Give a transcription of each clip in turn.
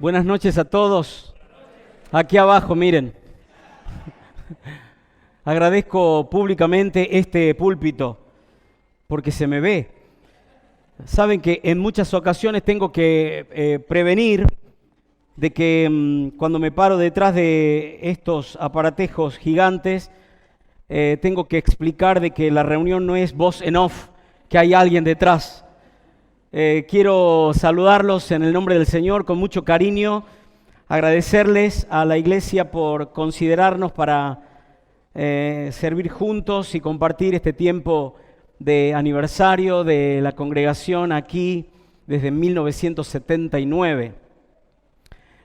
Buenas noches a todos. Aquí abajo, miren. Agradezco públicamente este púlpito porque se me ve. Saben que en muchas ocasiones tengo que prevenir de que cuando me paro detrás de estos aparatejos gigantes, tengo que explicar de que la reunión no es voz en off, que hay alguien detrás. Quiero saludarlos en el nombre del Señor con mucho cariño, agradecerles a la iglesia por considerarnos para servir juntos y compartir este tiempo de aniversario de la congregación aquí desde 1979.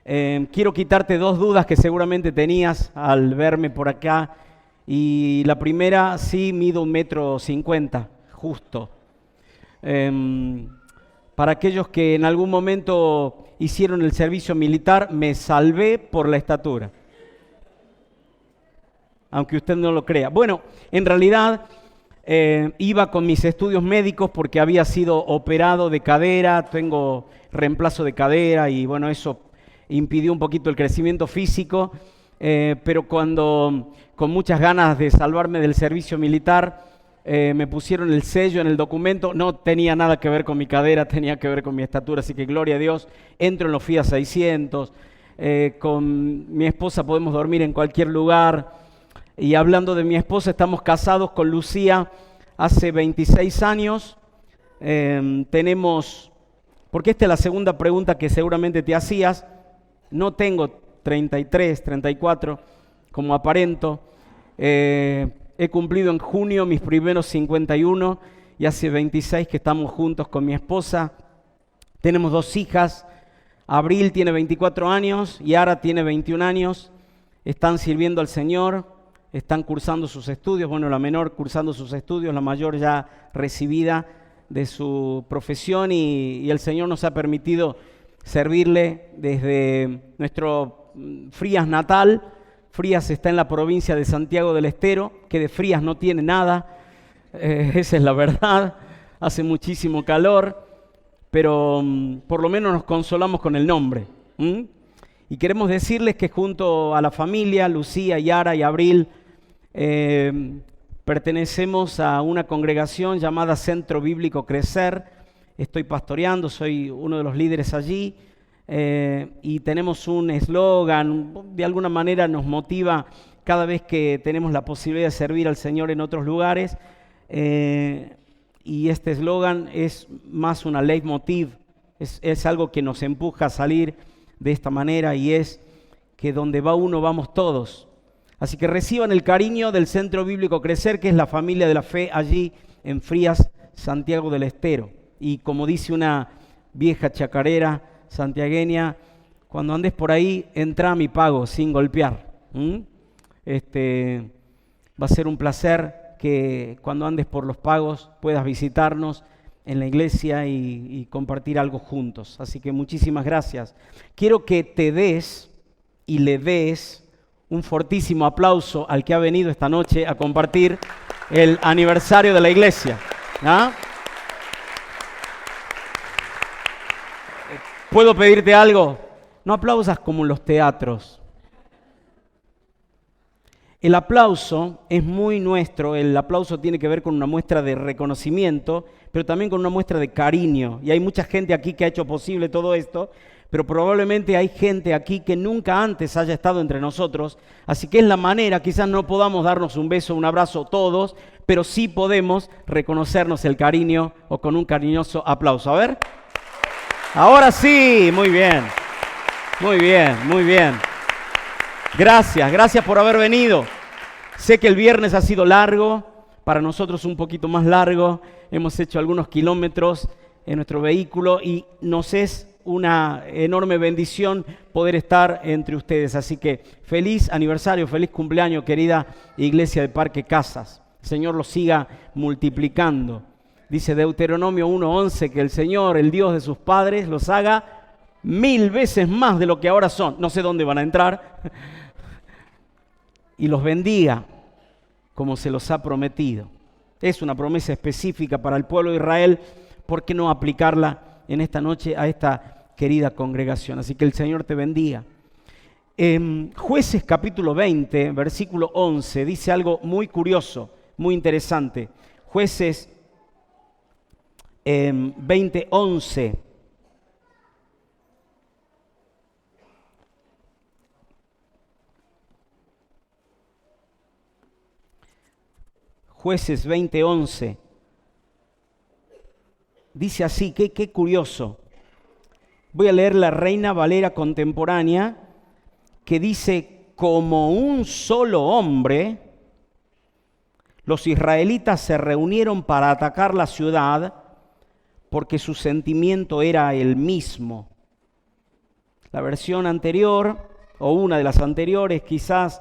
Quiero quitarte dos dudas que seguramente tenías al verme por acá. Y la primera, sí, mido 1,50 m, justo. Para aquellos que en algún momento hicieron el servicio militar, me salvé por la estatura. Aunque usted no lo crea. Bueno, en realidad iba con mis estudios médicos porque había sido operado de cadera, tengo reemplazo de cadera y bueno, eso impidió un poquito el crecimiento físico. Pero cuando, con muchas ganas de salvarme del servicio militar, me pusieron el sello en el documento, no tenía nada que ver con mi cadera, tenía que ver con mi estatura, así que gloria a Dios, entro en los Fiat 600, con mi esposa podemos dormir en cualquier lugar, y hablando de mi esposa, estamos casados con Lucía hace 26 años, tenemos, porque esta es la segunda pregunta que seguramente te hacías, no tengo 33, 34, como aparento. He cumplido en junio mis primeros 51 y hace 26 que estamos juntos con mi esposa. Tenemos dos hijas, Abril tiene 24 años y Ara tiene 21 años. Están sirviendo al Señor, están cursando sus estudios, bueno, la menor cursando sus estudios, la mayor ya recibida de su profesión y el Señor nos ha permitido servirle desde nuestro Frías natal. Frías está en la provincia de Santiago del Estero, que de Frías no tiene nada, esa es la verdad, hace muchísimo calor, pero por lo menos nos consolamos con el nombre. Y queremos decirles que junto a la familia, Lucía, Yara y Abril, pertenecemos a una congregación llamada Centro Bíblico Crecer. Estoy pastoreando, soy uno de los líderes allí. Y tenemos un eslogan, de alguna manera nos motiva cada vez que tenemos la posibilidad de servir al Señor en otros lugares, y este eslogan es más una leitmotiv, es algo que nos empuja a salir de esta manera y es que donde va uno vamos todos. Así que reciban el cariño del Centro Bíblico Crecer, que es la familia de la fe allí en Frías, Santiago del Estero. Y como dice una vieja chacarera santiagueña, cuando andes por ahí, entra a mi pago sin golpear. Va a ser un placer que cuando andes por los pagos puedas visitarnos en la iglesia y compartir algo juntos. Así que muchísimas gracias. Quiero que te des y le des un fortísimo aplauso al que ha venido esta noche a compartir el aniversario de la iglesia. ¿Ah? ¿Puedo pedirte algo? No aplausas como en los teatros. El aplauso es muy nuestro, el aplauso tiene que ver con una muestra de reconocimiento, pero también con una muestra de cariño. Y hay mucha gente aquí que ha hecho posible todo esto, pero probablemente hay gente aquí que nunca antes haya estado entre nosotros. Así que es la manera, quizás no podamos darnos un beso, un abrazo todos, pero sí podemos reconocernos el cariño o con un cariñoso aplauso. A ver. Ahora sí, muy bien, muy bien, muy bien. Gracias por haber venido. Sé que el viernes ha sido largo, para nosotros un poquito más largo. Hemos hecho algunos kilómetros en nuestro vehículo y nos es una enorme bendición poder estar entre ustedes. Así que feliz aniversario, feliz cumpleaños, querida Iglesia de Parque Casas. El Señor los siga multiplicando. Dice Deuteronomio 1:11 que el Señor, el Dios de sus padres, los haga 1000 veces más de lo que ahora son. No sé dónde van a entrar. Y los bendiga como se los ha prometido. Es una promesa específica para el pueblo de Israel. ¿Por qué no aplicarla en esta noche a esta querida congregación. Así que el Señor te bendiga. Jueces capítulo 20, versículo 11, dice algo muy curioso, muy interesante. Jueces 20, 11. Jueces 20, 11. Dice así, qué curioso. Voy a leer la Reina Valera contemporánea, que dice: como un solo hombre, los israelitas se reunieron para atacar la ciudad porque su sentimiento era el mismo. La versión anterior, o una de las anteriores, quizás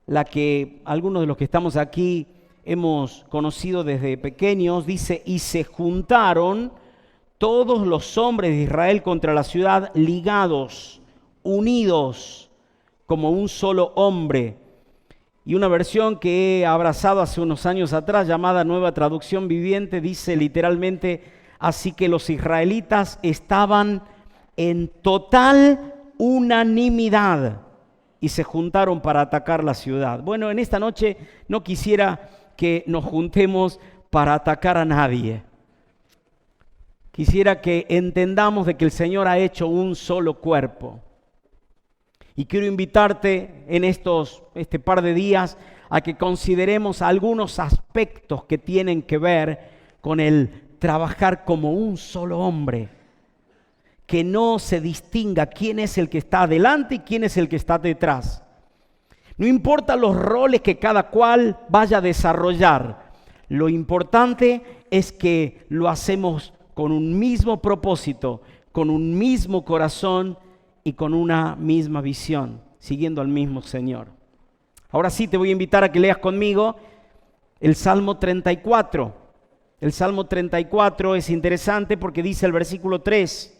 la que algunos de los que estamos aquí hemos conocido desde pequeños, dice: y se juntaron todos los hombres de Israel contra la ciudad, ligados, unidos, como un solo hombre. Y una versión que he abrazado hace unos años atrás, llamada Nueva Traducción Viviente, dice literalmente: así que los israelitas estaban en total unanimidad y se juntaron para atacar la ciudad. Bueno, en esta noche no quisiera que nos juntemos para atacar a nadie. Quisiera que entendamos de que el Señor ha hecho un solo cuerpo. Y quiero invitarte en este par de días a que consideremos algunos aspectos que tienen que ver con el trabajar como un solo hombre. Que no se distinga quién es el que está adelante y quién es el que está detrás. No importa los roles que cada cual vaya a desarrollar. Lo importante es que lo hacemos con un mismo propósito, con un mismo corazón y con una misma visión, siguiendo al mismo Señor. Ahora sí te voy a invitar a que leas conmigo el Salmo 34. El Salmo 34 es interesante porque dice el versículo 3.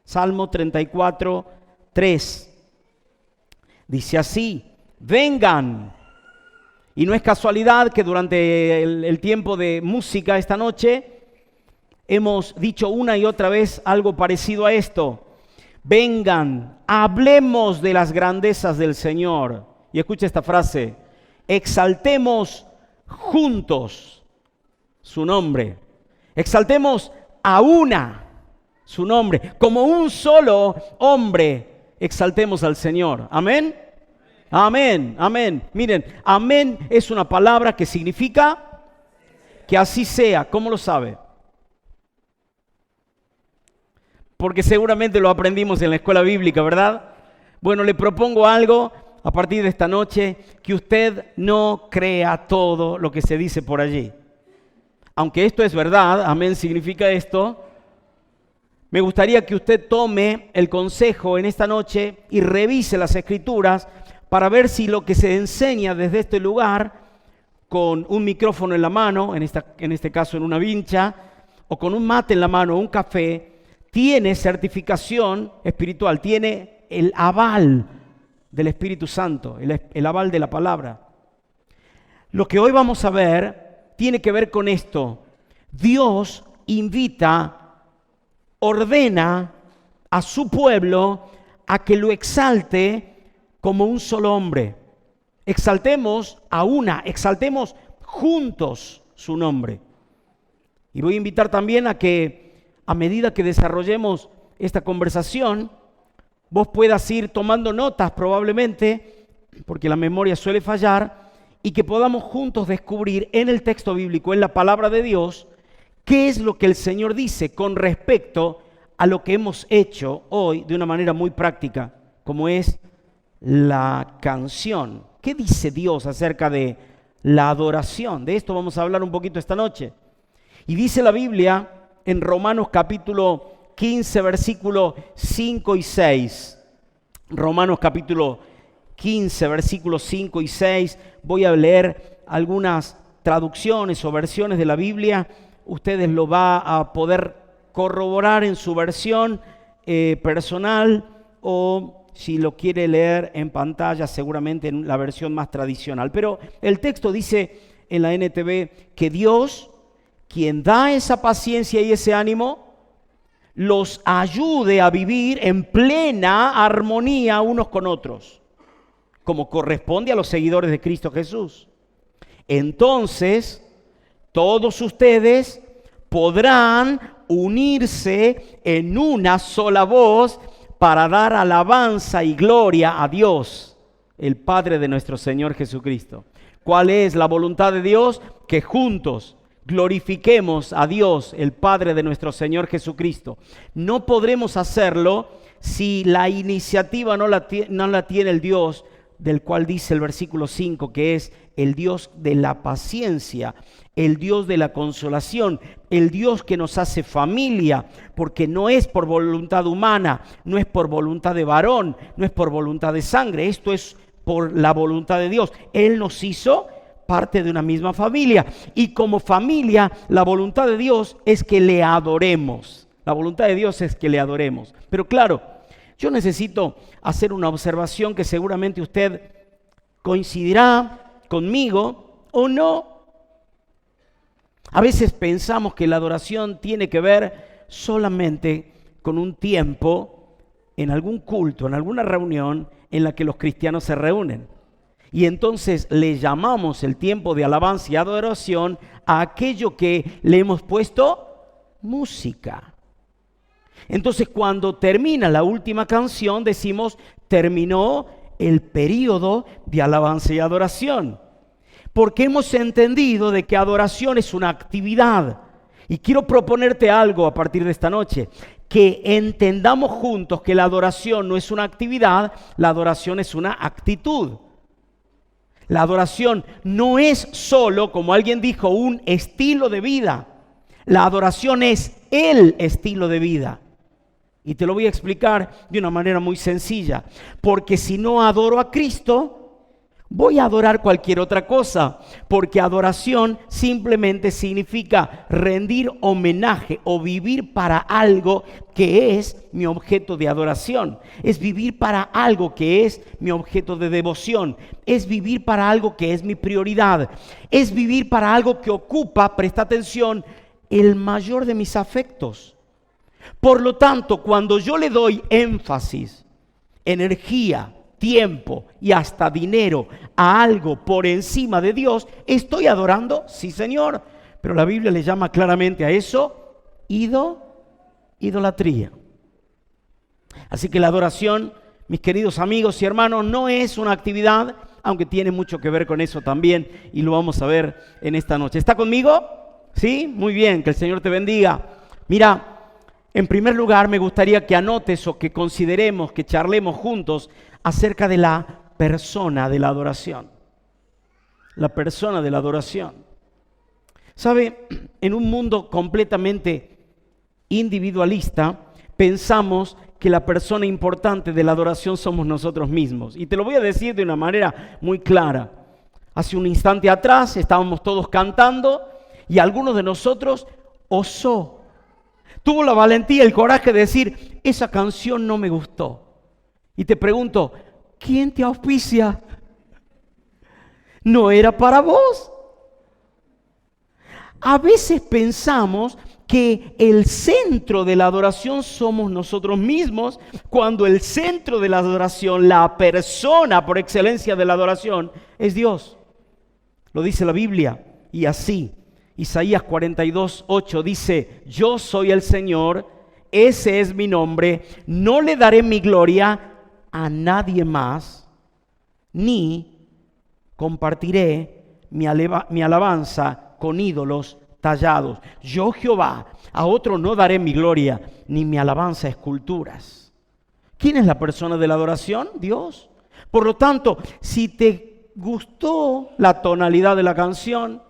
Salmo 34, 3. Dice así: vengan. Y no es casualidad que durante el tiempo de música esta noche hemos dicho una y otra vez algo parecido a esto. Vengan, hablemos de las grandezas del Señor. Y escucha esta frase: exaltemos juntos su nombre. Exaltemos a una su nombre. Como un solo hombre, exaltemos al Señor. Amén. Amén, amén. Miren, amén es una palabra que significa que así sea. ¿Cómo lo sabe? Porque seguramente lo aprendimos en la escuela bíblica, ¿verdad? Bueno, le propongo algo a partir de esta noche: que usted no crea todo lo que se dice por allí. Aunque esto es verdad, amén significa esto, me gustaría que usted tome el consejo en esta noche y revise las Escrituras para ver si lo que se enseña desde este lugar, con un micrófono en la mano, en este caso en una vincha, o con un mate en la mano, un café, tiene certificación espiritual, tiene el aval del Espíritu Santo, el aval de la palabra. Lo que hoy vamos a ver tiene que ver con esto. Dios invita, ordena a su pueblo a que lo exalte como un solo hombre. Exaltemos a una, exaltemos juntos su nombre. Y voy a invitar también a que a medida que desarrollemos esta conversación, vos puedas ir tomando notas probablemente, porque la memoria suele fallar, y que podamos juntos descubrir en el texto bíblico, en la palabra de Dios, qué es lo que el Señor dice con respecto a lo que hemos hecho hoy de una manera muy práctica, como es la canción. ¿Qué dice Dios acerca de la adoración? De esto vamos a hablar un poquito esta noche. Y dice la Biblia en Romanos capítulo 15, versículos 5 y 6. Romanos capítulo 15, versículos 5 y 6. Voy a leer algunas traducciones o versiones de la Biblia. Ustedes lo van a poder corroborar en su versión personal, o si lo quiere leer en pantalla, seguramente en la versión más tradicional. Pero el texto dice en la NTV que Dios, quien da esa paciencia y ese ánimo, los ayude a vivir en plena armonía unos con otros, como corresponde a los seguidores de Cristo Jesús. Entonces, todos ustedes podrán unirse en una sola voz para dar alabanza y gloria a Dios, el Padre de nuestro Señor Jesucristo. ¿Cuál es la voluntad de Dios? Que juntos glorifiquemos a Dios, el Padre de nuestro Señor Jesucristo. No podremos hacerlo si la iniciativa no la tiene el Dios del cual dice el versículo 5, que es el Dios de la paciencia, el Dios de la consolación, el Dios que nos hace familia, porque no es por voluntad humana, no es por voluntad de varón, no es por voluntad de sangre, esto es por la voluntad de Dios. Él nos hizo parte de una misma familia, y como familia la voluntad de Dios es que le adoremos. La voluntad de Dios es que le adoremos. Pero claro, yo necesito hacer una observación que seguramente usted coincidirá conmigo o no. A veces pensamos que la adoración tiene que ver solamente con un tiempo en algún culto, en alguna reunión en la que los cristianos se reúnen. Y entonces le llamamos el tiempo de alabanza y adoración a aquello que le hemos puesto música. Entonces, cuando termina la última canción, decimos, terminó el periodo de alabanza y adoración. Porque hemos entendido de que adoración es una actividad. Y quiero proponerte algo a partir de esta noche, que entendamos juntos que la adoración no es una actividad, la adoración es una actitud. La adoración no es solo, como alguien dijo, un estilo de vida. La adoración es el estilo de vida. Y te lo voy a explicar de una manera muy sencilla. Porque si no adoro a Cristo, voy a adorar cualquier otra cosa. Porque adoración simplemente significa rendir homenaje o vivir para algo que es mi objeto de adoración. Es vivir para algo que es mi objeto de devoción. Es vivir para algo que es mi prioridad. Es vivir para algo que ocupa, presta atención, el mayor de mis afectos. Por lo tanto, cuando yo le doy énfasis, energía, tiempo y hasta dinero a algo por encima de Dios, ¿estoy adorando? Sí, Señor. Pero la Biblia le llama claramente a eso idolatría. Así que la adoración, mis queridos amigos y hermanos, no es una actividad, aunque tiene mucho que ver con eso también, y lo vamos a ver en esta noche. ¿Está conmigo? ¿Sí? Muy bien, que el Señor te bendiga. Mira, en primer lugar, me gustaría que anotes o que consideremos, que charlemos juntos acerca de la persona de la adoración. La persona de la adoración. ¿Sabe? En un mundo completamente individualista, pensamos que la persona importante de la adoración somos nosotros mismos. Y te lo voy a decir de una manera muy clara. Hace un instante atrás estábamos todos cantando y algunos de nosotros tuvo la valentía, el coraje de decir, esa canción no me gustó. Y te pregunto, ¿quién te auspicia? No era para vos. A veces pensamos que el centro de la adoración somos nosotros mismos, cuando el centro de la adoración, la persona por excelencia de la adoración, es Dios. Lo dice la Biblia, y así. Isaías 42:8 dice, yo soy el Señor, ese es mi nombre, no le daré mi gloria a nadie más, ni compartiré mi alabanza con ídolos tallados. Yo, Jehová, a otro no daré mi gloria, ni mi alabanza a esculturas. ¿Quién es la persona de la adoración? Dios. Por lo tanto, si te gustó la tonalidad de la canción,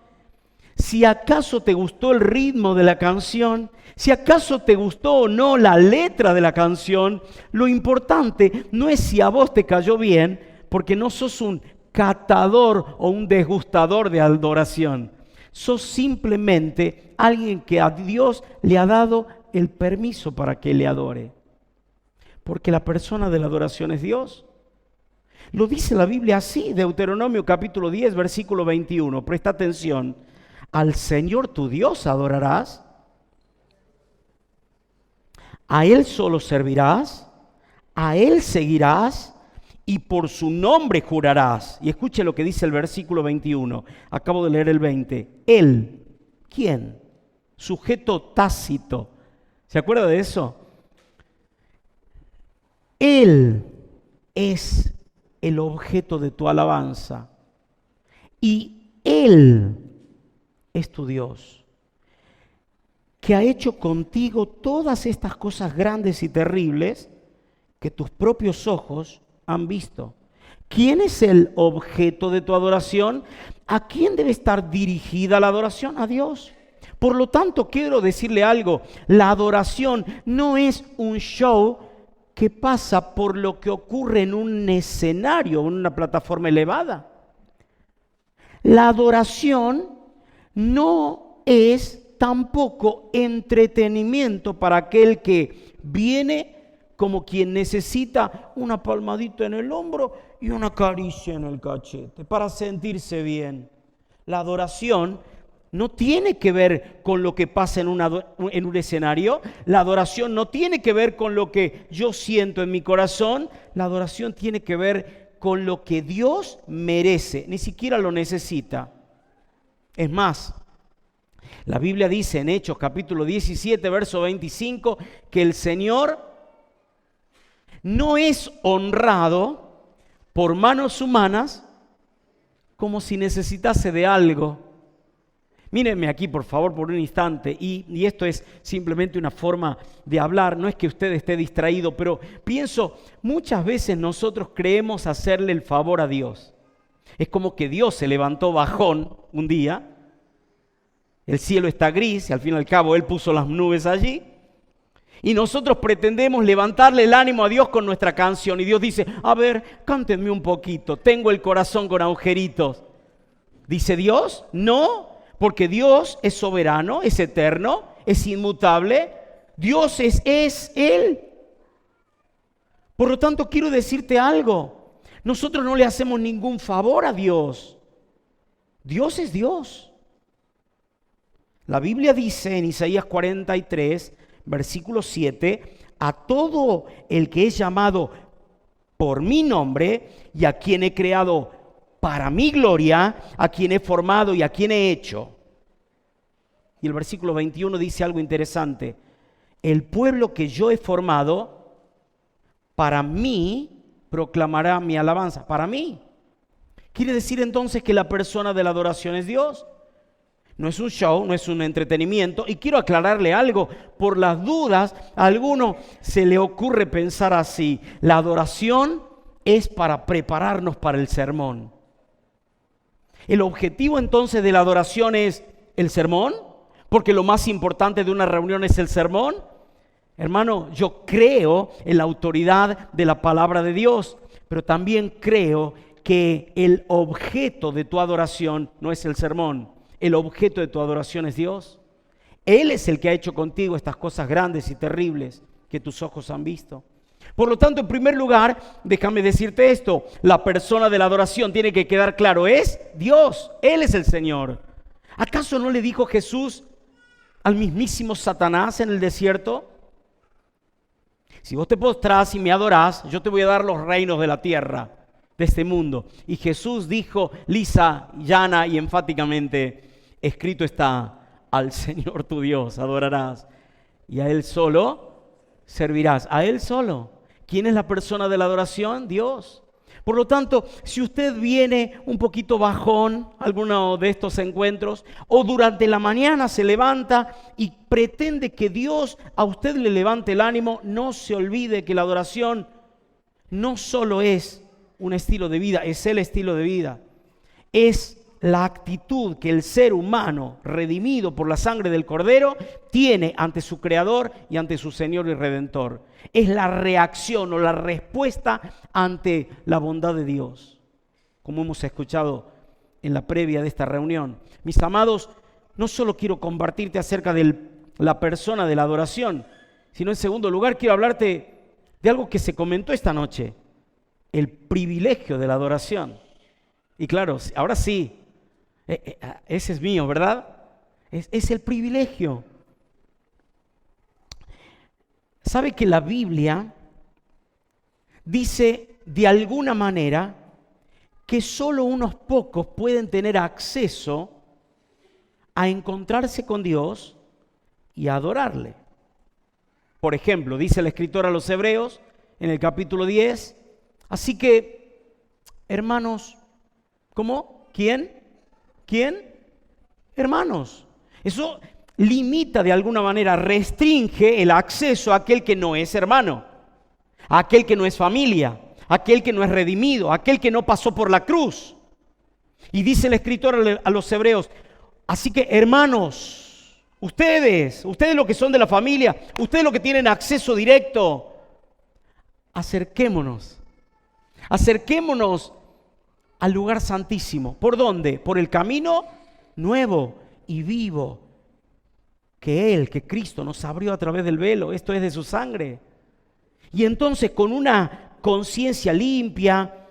si acaso te gustó el ritmo de la canción, si acaso te gustó o no la letra de la canción, lo importante no es si a vos te cayó bien, porque no sos un catador o un degustador de adoración. Sos simplemente alguien que a Dios le ha dado el permiso para que le adore. Porque la persona de la adoración es Dios. Lo dice la Biblia así, Deuteronomio capítulo 10, versículo 21. Presta atención. Al Señor tu Dios adorarás. A Él solo servirás, a Él seguirás y por su nombre jurarás. Y escuche lo que dice el versículo 21. Acabo de leer el 20. Él, ¿quién? Sujeto tácito. ¿Se acuerda de eso? Él es el objeto de tu alabanza y Él es tu Dios, que ha hecho contigo todas estas cosas grandes y terribles que tus propios ojos han visto. ¿Quién es el objeto de tu adoración? ¿A quién debe estar dirigida la adoración? A Dios. Por lo tanto, quiero decirle algo, la adoración no es un show que pasa por lo que ocurre en un escenario, en una plataforma elevada. La adoración no es tampoco entretenimiento para aquel que viene como quien necesita una palmadita en el hombro y una caricia en el cachete para sentirse bien. La adoración no tiene que ver con lo que pasa en un escenario. La adoración no tiene que ver con lo que yo siento en mi corazón. La adoración tiene que ver con lo que Dios merece, ni siquiera lo necesita. Es más, la Biblia dice en Hechos capítulo 17, verso 25, que el Señor no es honrado por manos humanas como si necesitase de algo. Mírenme aquí, por favor, por un instante, y esto es simplemente una forma de hablar, no es que usted esté distraído, pero pienso, muchas veces nosotros creemos hacerle el favor a Dios. Es como que Dios se levantó bajón un día, el cielo está gris, y al fin y al cabo Él puso las nubes allí, y nosotros pretendemos levantarle el ánimo a Dios con nuestra canción, y Dios dice, a ver, cántenme un poquito, tengo el corazón con agujeritos. ¿Dice Dios? No. Porque Dios es soberano, es eterno, es inmutable. Dios es Él. Por lo tanto, quiero decirte algo. Nosotros no le hacemos ningún favor a Dios. Dios es Dios. La Biblia dice en Isaías 43, versículo 7, a todo el que es llamado por mi nombre y a quien he creado para mi gloria, a quien he formado y a quien he hecho. Y el versículo 21 dice algo interesante. El pueblo que yo he formado, para mí proclamará mi alabanza. Para mí. Quiere decir entonces que la persona de la adoración es Dios. No es un show, no es un entretenimiento. Y quiero aclararle algo. Por las dudas, a alguno se le ocurre pensar así. La adoración es para prepararnos para el sermón. El objetivo entonces de la adoración es el sermón, porque lo más importante de una reunión es el sermón. Hermano, yo creo en la autoridad de la palabra de Dios, pero también creo que el objeto de tu adoración no es el sermón. El objeto de tu adoración es Dios. Él es el que ha hecho contigo estas cosas grandes y terribles que tus ojos han visto. Por lo tanto, en primer lugar, déjame decirte esto, la persona de la adoración tiene que quedar claro, es Dios, Él es el Señor. ¿Acaso no le dijo Jesús al mismísimo Satanás en el desierto? Si vos te postrás y me adorás, yo te voy a dar los reinos de la tierra, de este mundo. Y Jesús dijo lisa, llana y enfáticamente, escrito está, al Señor tu Dios adorarás y a Él solo servirás, a Él solo. ¿Quién es la persona de la adoración? Dios. Por lo tanto, si usted viene un poquito bajón a alguno de estos encuentros o durante la mañana se levanta y pretende que Dios a usted le levante el ánimo, no se olvide que la adoración no solo es un estilo de vida, es el estilo de vida. Es la actitud que el ser humano, redimido por la sangre del Cordero, tiene ante su Creador y ante su Señor y Redentor. Es la reacción o la respuesta ante la bondad de Dios, como hemos escuchado en la previa de esta reunión. Mis amados, no solo quiero compartirte acerca de la persona de la adoración, sino en segundo lugar quiero hablarte de algo que se comentó esta noche, el privilegio de la adoración. Y claro, ahora sí, ese es mío, ¿verdad? Es el privilegio. ¿Sabe que la Biblia dice de alguna manera que solo unos pocos pueden tener acceso a encontrarse con Dios y a adorarle? Por ejemplo, dice el escritor a los Hebreos en el capítulo 10, así que, hermanos, ¿cómo? ¿Quién? Hermanos. Eso limita de alguna manera, restringe el acceso a aquel que no es hermano, a aquel que no es familia, a aquel que no es redimido, a aquel que no pasó por la cruz. Y dice el escritor a los Hebreos, así que, hermanos, ustedes los que son de la familia, ustedes los que tienen acceso directo, acerquémonos al lugar santísimo. ¿Por dónde? Por el camino nuevo y vivo que Cristo nos abrió a través del velo, esto es de su sangre. Y entonces con una conciencia limpia,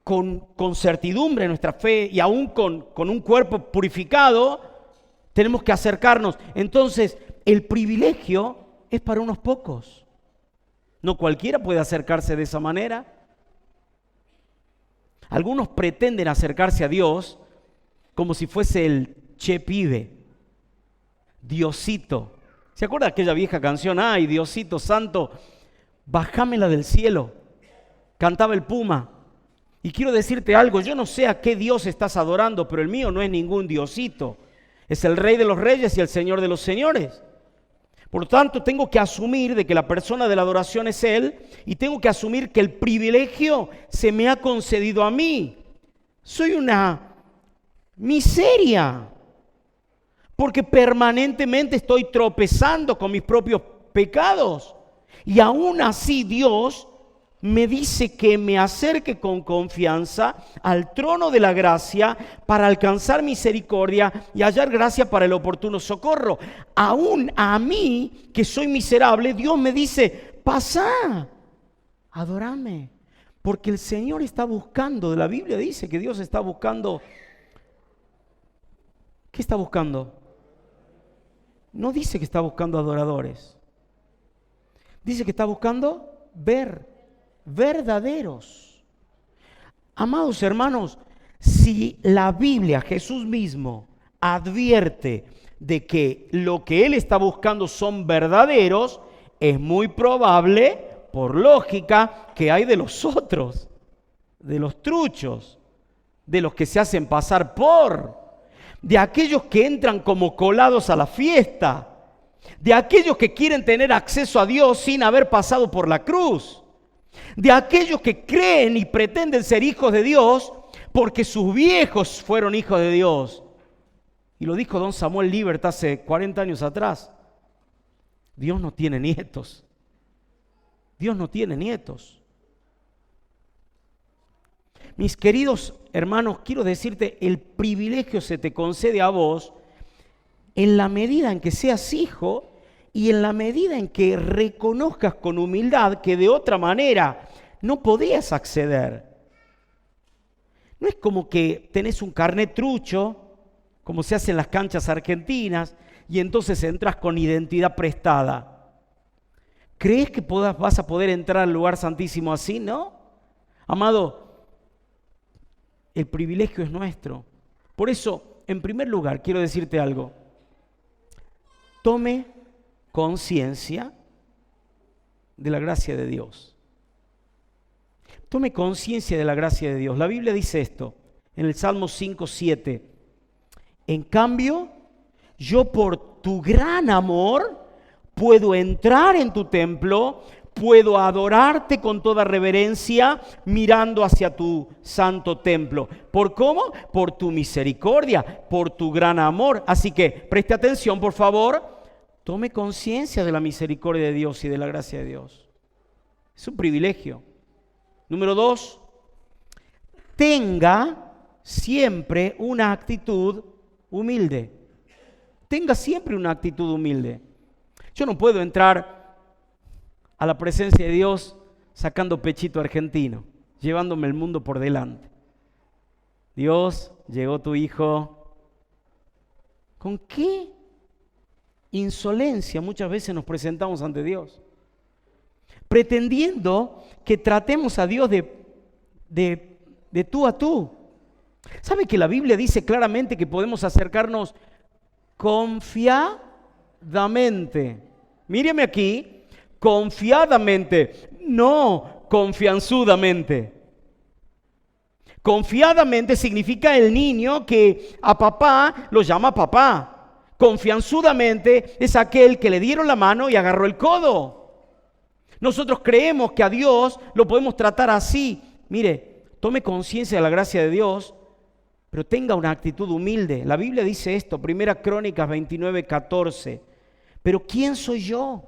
con certidumbre en nuestra fe y aún con un cuerpo purificado, tenemos que acercarnos. Entonces el privilegio es para unos pocos. No cualquiera puede acercarse de esa manera. Algunos pretenden acercarse a Dios como si fuese el che pibe, Diosito. ¿Se acuerda de aquella vieja canción? Ay, Diosito santo, bajámela del cielo. Cantaba el Puma. Y quiero decirte algo, yo no sé a qué Dios estás adorando, pero el mío no es ningún Diosito. Es el Rey de los Reyes y el Señor de los Señores. Por lo tanto, tengo que asumir de que la persona de la adoración es Él y tengo que asumir que el privilegio se me ha concedido a mí. Soy una miseria, porque permanentemente estoy tropezando con mis propios pecados. Y aún así Dios me dice que me acerque con confianza al trono de la gracia para alcanzar misericordia y hallar gracia para el oportuno socorro. Aún a mí, que soy miserable, Dios me dice, pasa, adórame. Porque el Señor está buscando, la Biblia dice que Dios está buscando. ¿Qué está buscando? No dice que está buscando adoradores. Dice que está buscando verdaderos. Amados hermanos, si la Biblia, Jesús mismo, advierte de que lo que Él está buscando son verdaderos, es muy probable, por lógica, que hay de los otros, de los truchos, de los que se hacen pasar por, de aquellos que entran como colados a la fiesta, de aquellos que quieren tener acceso a Dios sin haber pasado por la cruz, de aquellos que creen y pretenden ser hijos de Dios porque sus viejos fueron hijos de Dios. Y lo dijo don Samuel Libert hace 40 años atrás. Dios no tiene nietos. Dios no tiene nietos. Mis queridos hermanos, quiero decirte, el privilegio se te concede a vos en la medida en que seas hijo y en la medida en que reconozcas con humildad que de otra manera no podías acceder. No es como que tenés un carnet trucho, como se hace en las canchas argentinas, y entonces entras con identidad prestada. ¿Crees que vas a poder entrar al lugar santísimo así? ¿No? Amado, el privilegio es nuestro. Por eso, en primer lugar, quiero decirte algo. Tome conciencia de la gracia de Dios. Tome conciencia de la gracia de Dios. La Biblia dice esto en el Salmo 5:7. En cambio, yo por tu gran amor puedo entrar en tu templo, puedo adorarte con toda reverencia mirando hacia tu santo templo. ¿Por cómo? Por tu misericordia, por tu gran amor. Así que preste atención, por favor. Tome conciencia de la misericordia de Dios y de la gracia de Dios. Es un privilegio. Número 2, tenga siempre una actitud humilde. Tenga siempre una actitud humilde. Yo no puedo entrar a la presencia de Dios sacando pechito argentino, llevándome el mundo por delante. Dios, llegó tu hijo. ¿Con qué insolencia muchas veces nos presentamos ante Dios? pretendiendo que tratemos a Dios de tú a tú. ¿Sabe que la Biblia dice claramente que podemos acercarnos confiadamente? Míreme aquí, confiadamente, no confianzudamente. Confiadamente significa el niño que a papá lo llama papá. Confianzudamente es aquel que le dieron la mano y agarró el codo. Nosotros creemos que a Dios lo podemos tratar así. Mire, tome conciencia de la gracia de Dios, pero tenga una actitud humilde. La Biblia dice esto, 1 Crónicas 29:14. Pero ¿quién soy yo?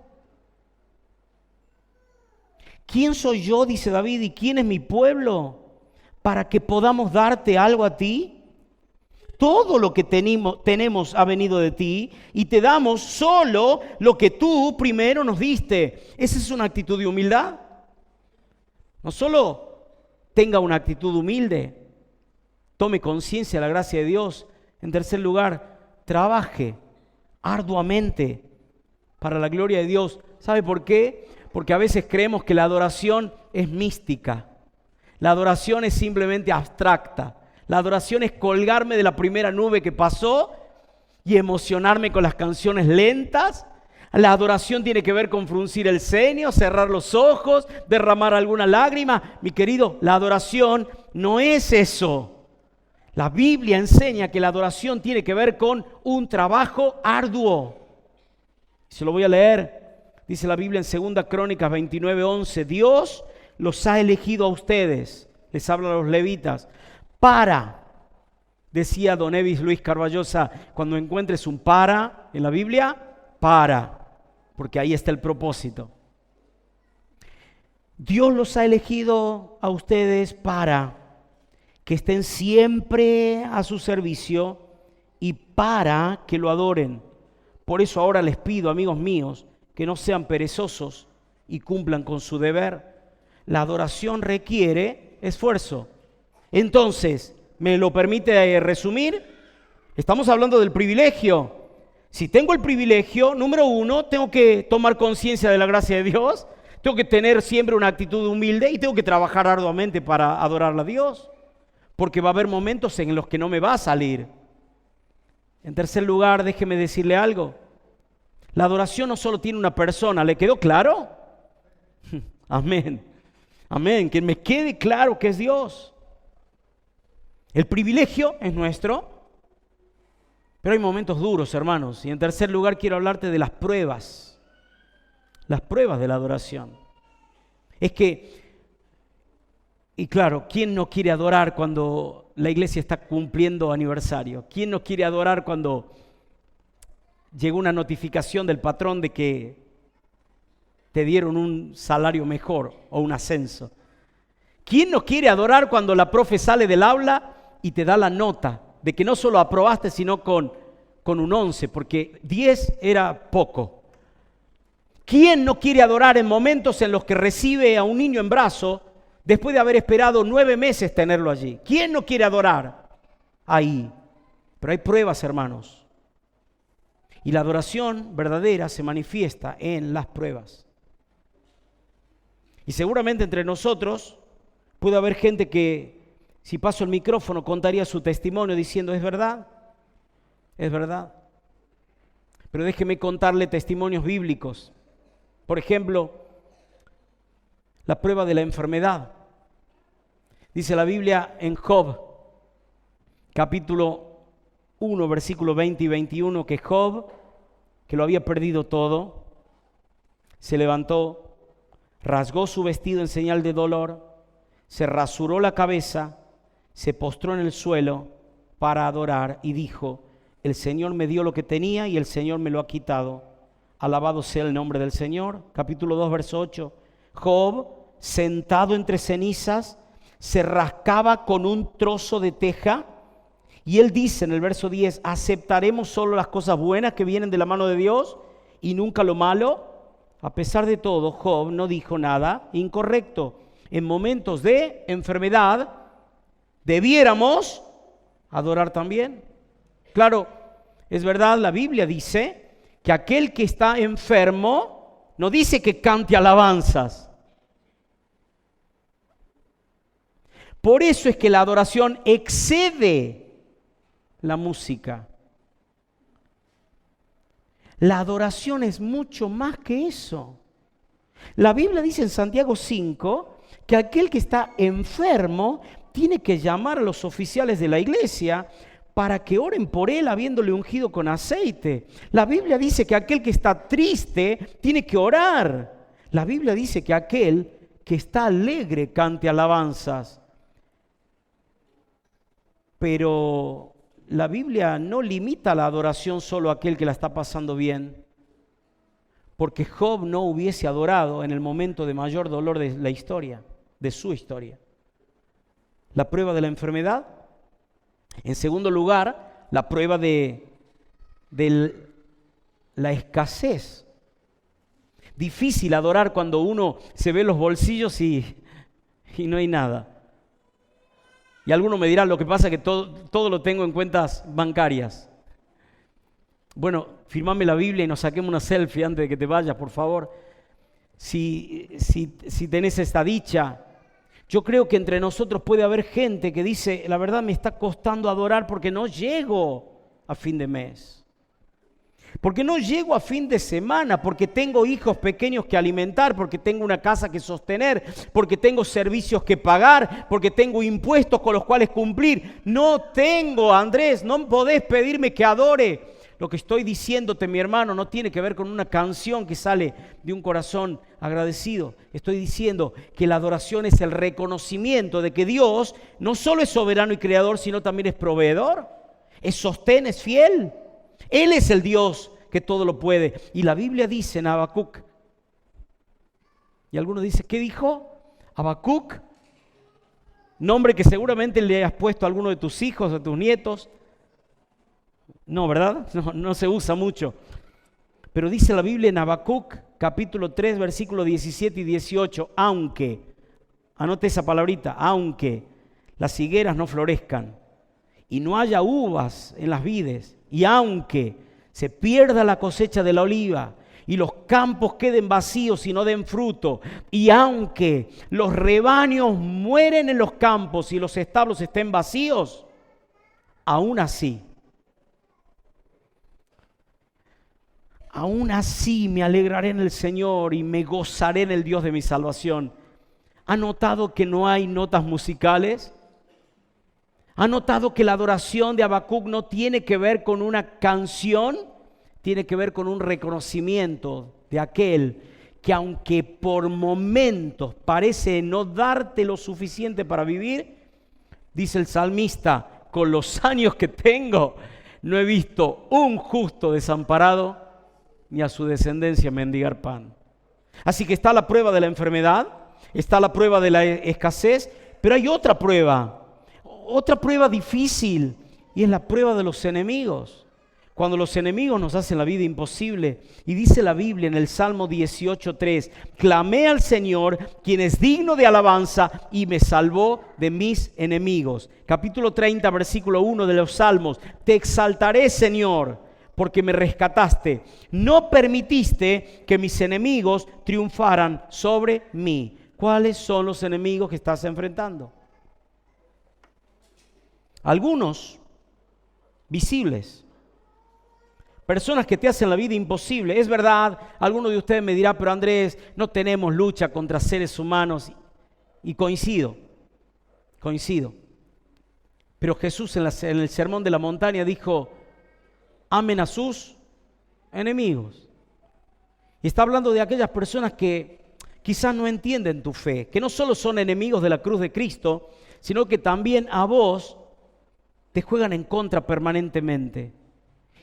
¿Quién soy yo, dice David, y quién es mi pueblo para que podamos darte algo a ti? Todo lo que tenemos ha venido de ti y te damos solo lo que tú primero nos diste. Esa es una actitud de humildad. No solo tenga una actitud humilde, tome conciencia de la gracia de Dios. En tercer lugar, trabaje arduamente para la gloria de Dios. ¿Sabe por qué? Porque a veces creemos que la adoración es mística. La adoración es simplemente abstracta. La adoración es colgarme de la primera nube que pasó y emocionarme con las canciones lentas. La adoración tiene que ver con fruncir el ceño, cerrar los ojos, derramar alguna lágrima. Mi querido, la adoración no es eso. La Biblia enseña que la adoración tiene que ver con un trabajo arduo. Se lo voy a leer. Dice la Biblia en 2 Crónicas 29:11. Dios los ha elegido a ustedes, les habla a los levitas, para, decía don Evis Luis Carballosa, cuando encuentres un para en la Biblia, para, porque ahí está el propósito. Dios los ha elegido a ustedes para que estén siempre a su servicio y para que lo adoren. Por eso ahora les pido, amigos míos, que no sean perezosos y cumplan con su deber. La adoración requiere esfuerzo. Entonces, ¿me lo permite resumir? Estamos hablando del privilegio. Si tengo el privilegio, número uno, tengo que tomar conciencia de la gracia de Dios, tengo que tener siempre una actitud humilde y tengo que trabajar arduamente para adorar a Dios, porque va a haber momentos en los que no me va a salir. En tercer lugar, déjeme decirle algo. La adoración no solo tiene una persona, ¿le quedó claro? Amén. Amén, que me quede claro que es Dios. El privilegio es nuestro, pero hay momentos duros, hermanos. Y en tercer lugar quiero hablarte de las pruebas de la adoración. Es que, y claro, ¿quién no quiere adorar cuando la iglesia está cumpliendo aniversario? ¿Quién no quiere adorar cuando llegó una notificación del patrón de que te dieron un salario mejor o un ascenso? ¿Quién no quiere adorar cuando la profe sale del aula y te da la nota de que no solo aprobaste, sino con un 11, porque 10 era poco? ¿Quién no quiere adorar en momentos en los que recibe a un niño en brazo después de haber esperado 9 meses tenerlo allí? ¿Quién no quiere adorar ahí? Pero hay pruebas, hermanos. Y la adoración verdadera se manifiesta en las pruebas. Y seguramente entre nosotros puede haber gente que, si paso el micrófono, contaría su testimonio diciendo, es verdad. Pero déjeme contarle testimonios bíblicos. Por ejemplo, la prueba de la enfermedad. Dice la Biblia en Job, capítulo 1, versículos 20 y 21, que Job, que lo había perdido todo, se levantó, rasgó su vestido en señal de dolor, se rasuró la cabeza, se postró en el suelo para adorar y dijo, el Señor me dio lo que tenía y el Señor me lo ha quitado. Alabado sea el nombre del Señor. Capítulo 2, verso 8. Job, sentado entre cenizas, se rascaba con un trozo de teja y él dice en el verso 10, ¿aceptaremos solo las cosas buenas que vienen de la mano de Dios y nunca lo malo? A pesar de todo, Job no dijo nada incorrecto. En momentos de enfermedad, debiéramos adorar también. Claro, es verdad, la Biblia dice que aquel que está enfermo no dice que cante alabanzas. Por eso es que la adoración excede la música. La adoración es mucho más que eso. La Biblia dice en Santiago 5 que aquel que está enfermo tiene que llamar a los oficiales de la iglesia para que oren por él habiéndole ungido con aceite. La Biblia dice que aquel que está triste tiene que orar. La Biblia dice que aquel que está alegre cante alabanzas. Pero la Biblia no limita la adoración solo a aquel que la está pasando bien, porque Job no hubiese adorado en el momento de mayor dolor de la historia, de su historia. La prueba de la enfermedad. En segundo lugar, la prueba de la escasez. Difícil adorar cuando uno se ve los bolsillos y no hay nada. Y alguno me dirá, lo que pasa es que todo lo tengo en cuentas bancarias. Bueno, firmame la Biblia y nos saquemos una selfie antes de que te vayas, por favor. Si tenés esta dicha. Yo creo que entre nosotros puede haber gente que dice, la verdad me está costando adorar porque no llego a fin de mes. Porque no llego a fin de semana, porque tengo hijos pequeños que alimentar, porque tengo una casa que sostener, porque tengo servicios que pagar, porque tengo impuestos con los cuales cumplir. No tengo, Andrés, no podés pedirme que adore. Lo que estoy diciéndote, mi hermano, no tiene que ver con una canción que sale de un corazón agradecido. Estoy diciendo que la adoración es el reconocimiento de que Dios no solo es soberano y creador, sino también es proveedor, es sostén, es fiel. Él es el Dios que todo lo puede. Y la Biblia dice en Habacuc, y alguno dice, ¿qué dijo? Habacuc, nombre que seguramente le has puesto a alguno de tus hijos, a tus nietos. No, ¿verdad? No se usa mucho. Pero dice la Biblia en Habacuc, capítulo 3, versículos 17 y 18, aunque, anote esa palabrita, aunque las higueras no florezcan y no haya uvas en las vides, y aunque se pierda la cosecha de la oliva y los campos queden vacíos y no den fruto, y aunque los rebaños mueren en los campos y los establos estén vacíos, aún así me alegraré en el Señor y me gozaré en el Dios de mi salvación. ¿Ha notado que no hay notas musicales? ¿Ha notado que la adoración de Habacuc no tiene que ver con una canción? Tiene que ver con un reconocimiento de aquel que, aunque por momentos parece no darte lo suficiente para vivir, dice el salmista, con los años que tengo, no he visto un justo desamparado ni a su descendencia mendigar pan. Así que está la prueba de la enfermedad, está la prueba de la escasez, pero hay otra prueba difícil, y es la prueba de los enemigos. Cuando los enemigos nos hacen la vida imposible, y dice la Biblia en el Salmo 18:3, clamé al Señor, quien es digno de alabanza, y me salvó de mis enemigos. Capítulo 30, versículo 1 de los Salmos, te exaltaré, Señor, porque me rescataste. No permitiste que mis enemigos triunfaran sobre mí. ¿Cuáles son los enemigos que estás enfrentando? Algunos visibles, personas que te hacen la vida imposible. Es verdad, alguno de ustedes me dirá, pero Andrés, no tenemos lucha contra seres humanos. Y coincido. Pero Jesús en el Sermón de la Montaña dijo, amen a sus enemigos. Y está hablando de aquellas personas que quizás no entienden tu fe, que no solo son enemigos de la cruz de Cristo, sino que también a vos te juegan en contra permanentemente.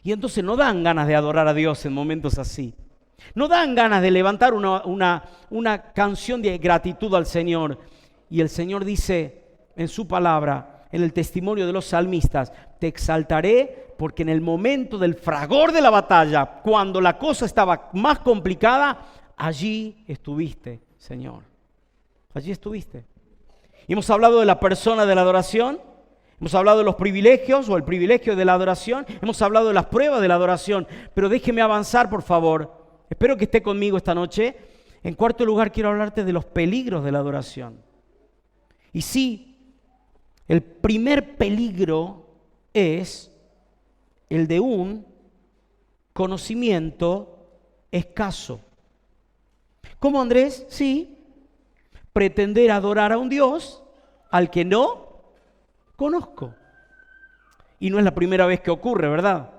Y entonces no dan ganas de adorar a Dios en momentos así. No dan ganas de levantar una canción de gratitud al Señor. Y el Señor dice en su palabra, en el testimonio de los salmistas, te exaltaré porque en el momento del fragor de la batalla, cuando la cosa estaba más complicada, allí estuviste, Señor. Allí estuviste. Y hemos hablado de la persona de la adoración. Hemos hablado de los privilegios o el privilegio de la adoración. Hemos hablado de las pruebas de la adoración. Pero déjeme avanzar, por favor. Espero que esté conmigo esta noche. En cuarto lugar, quiero hablarte de los peligros de la adoración. Y sí, El primer peligro es el de un conocimiento escaso. ¿Cómo, Andrés? Sí, pretender adorar a un Dios al que no conozco. Y no es la primera vez que ocurre, ¿verdad?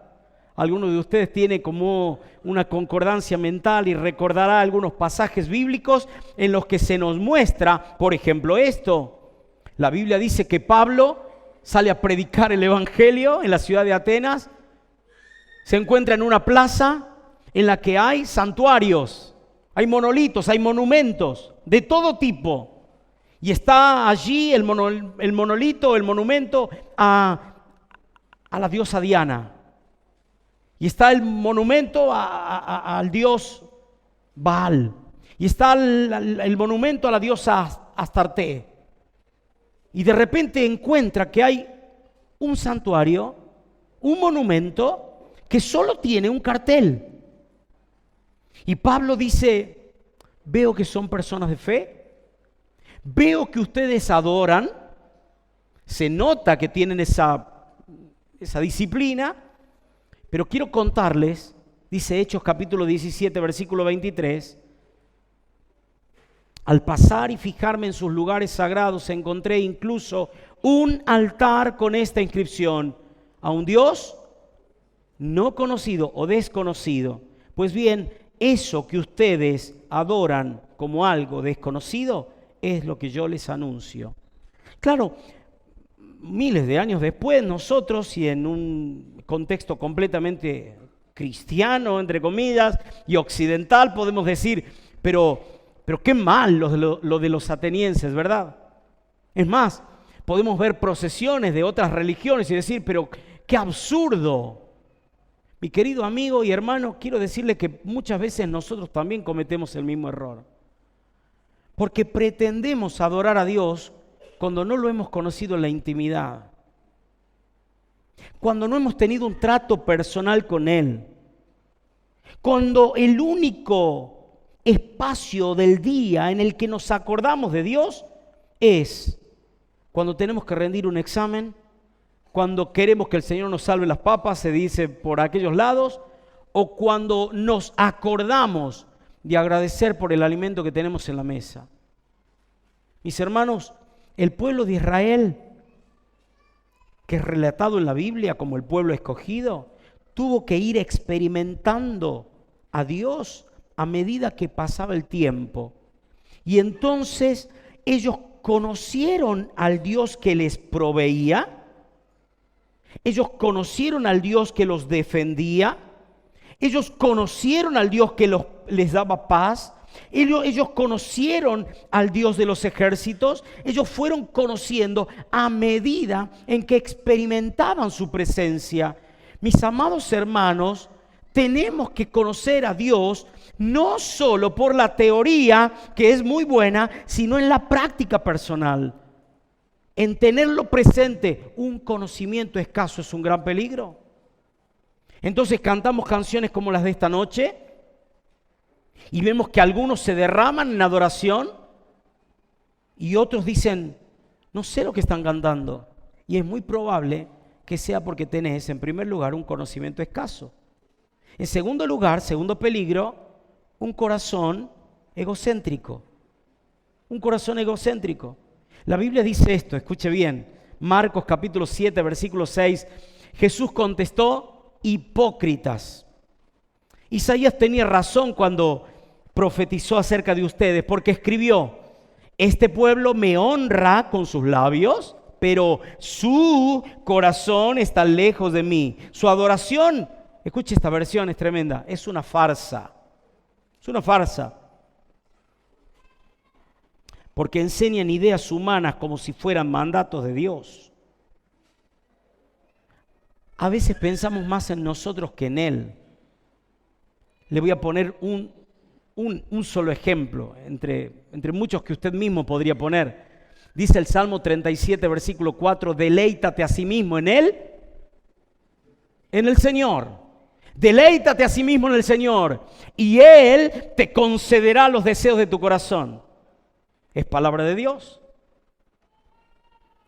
Alguno de ustedes tiene como una concordancia mental y recordará algunos pasajes bíblicos en los que se nos muestra, por ejemplo, esto. La Biblia dice que Pablo sale a predicar el Evangelio en la ciudad de Atenas. Se encuentra en una plaza en la que hay santuarios, hay monolitos, hay monumentos de todo tipo. Y está allí el monolito, el monumento a la diosa Diana. Y está el monumento al dios Baal. Y está el monumento a la diosa Astarte. Y de repente encuentra que hay un santuario, un monumento que solo tiene un cartel. Y Pablo dice, veo que son personas de fe, veo que ustedes adoran, se nota que tienen esa disciplina, pero quiero contarles, dice Hechos capítulo 17, versículo 23, al pasar y fijarme en sus lugares sagrados, encontré incluso un altar con esta inscripción: a un Dios no conocido o desconocido. Pues bien, eso que ustedes adoran como algo desconocido es lo que yo les anuncio. Claro, miles de años después, nosotros, y en un contexto completamente cristiano, entre comillas, y occidental, podemos decir, pero qué mal lo de los atenienses, ¿verdad? Es más, podemos ver procesiones de otras religiones y decir, pero qué absurdo. Mi querido amigo y hermano, quiero decirle que muchas veces nosotros también cometemos el mismo error. Porque pretendemos adorar a Dios cuando no lo hemos conocido en la intimidad. Cuando no hemos tenido un trato personal con Él. Cuando el único espacio del día en el que nos acordamos de Dios es cuando tenemos que rendir un examen, cuando queremos que el Señor nos salve las papas, se dice por aquellos lados, o cuando nos acordamos de agradecer por el alimento que tenemos en la mesa. Mis hermanos, el pueblo de Israel, que es relatado en la Biblia como el pueblo escogido, tuvo que ir experimentando a Dios a medida que pasaba el tiempo. Y entonces ellos conocieron al Dios que les proveía, ellos conocieron al Dios que los defendía, ellos conocieron al Dios que les daba paz, ellos conocieron al Dios de los ejércitos, ellos fueron conociendo a medida en que experimentaban su presencia. Mis amados hermanos, tenemos que conocer a Dios no solo por la teoría, que es muy buena, sino en la práctica personal. En tenerlo presente, un conocimiento escaso es un gran peligro. Entonces cantamos canciones como las de esta noche y vemos que algunos se derraman en adoración y otros dicen, no sé lo que están cantando. Y es muy probable que sea porque tenés, en primer lugar, un conocimiento escaso. En segundo lugar, segundo peligro, un corazón egocéntrico. Un corazón egocéntrico. La Biblia dice esto, escuche bien, Marcos capítulo 7, versículo 6, Jesús contestó, hipócritas. Isaías tenía razón cuando profetizó acerca de ustedes, porque escribió, este pueblo me honra con sus labios, pero su corazón está lejos de mí. Su adoración, escuche esta versión, es tremenda, es una farsa. Es una farsa. Porque enseñan ideas humanas como si fueran mandatos de Dios. A veces pensamos más en nosotros que en Él. Le voy a poner un solo ejemplo, entre muchos que usted mismo podría poner. Dice el Salmo 37, versículo 4, deleítate a sí mismo en Él, en el Señor. Deleítate a sí mismo en el Señor y Él te concederá los deseos de tu corazón. Es palabra de Dios.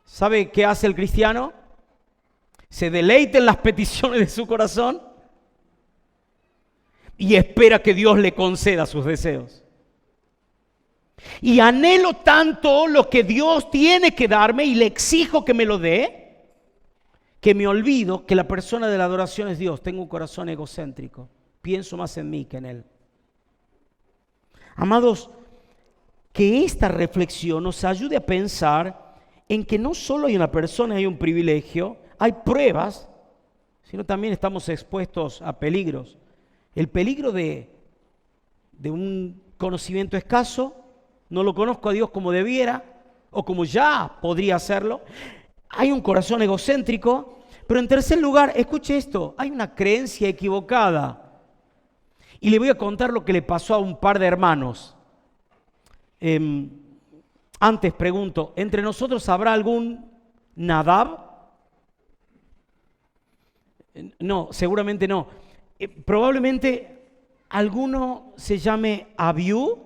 ¿Sabe qué hace el cristiano? Se deleita en las peticiones de su corazón y espera que Dios le conceda sus deseos. Y anhelo tanto lo que Dios tiene que darme y le exijo que me lo dé, que me olvido que la persona de la adoración es Dios. Tengo un corazón egocéntrico. Pienso más en mí que en Él. Amados, que esta reflexión nos ayude a pensar en que no solo hay una persona y hay un privilegio, hay pruebas, sino también estamos expuestos a peligros. El peligro de un conocimiento escaso, no lo conozco a Dios como debiera o como ya podría hacerlo. Hay un corazón egocéntrico, pero en tercer lugar, escuche esto, hay una creencia equivocada. Y le voy a contar lo que le pasó a un par de hermanos. Antes pregunto, ¿entre nosotros habrá algún Nadab? No, seguramente no. Probablemente alguno se llame Abiú.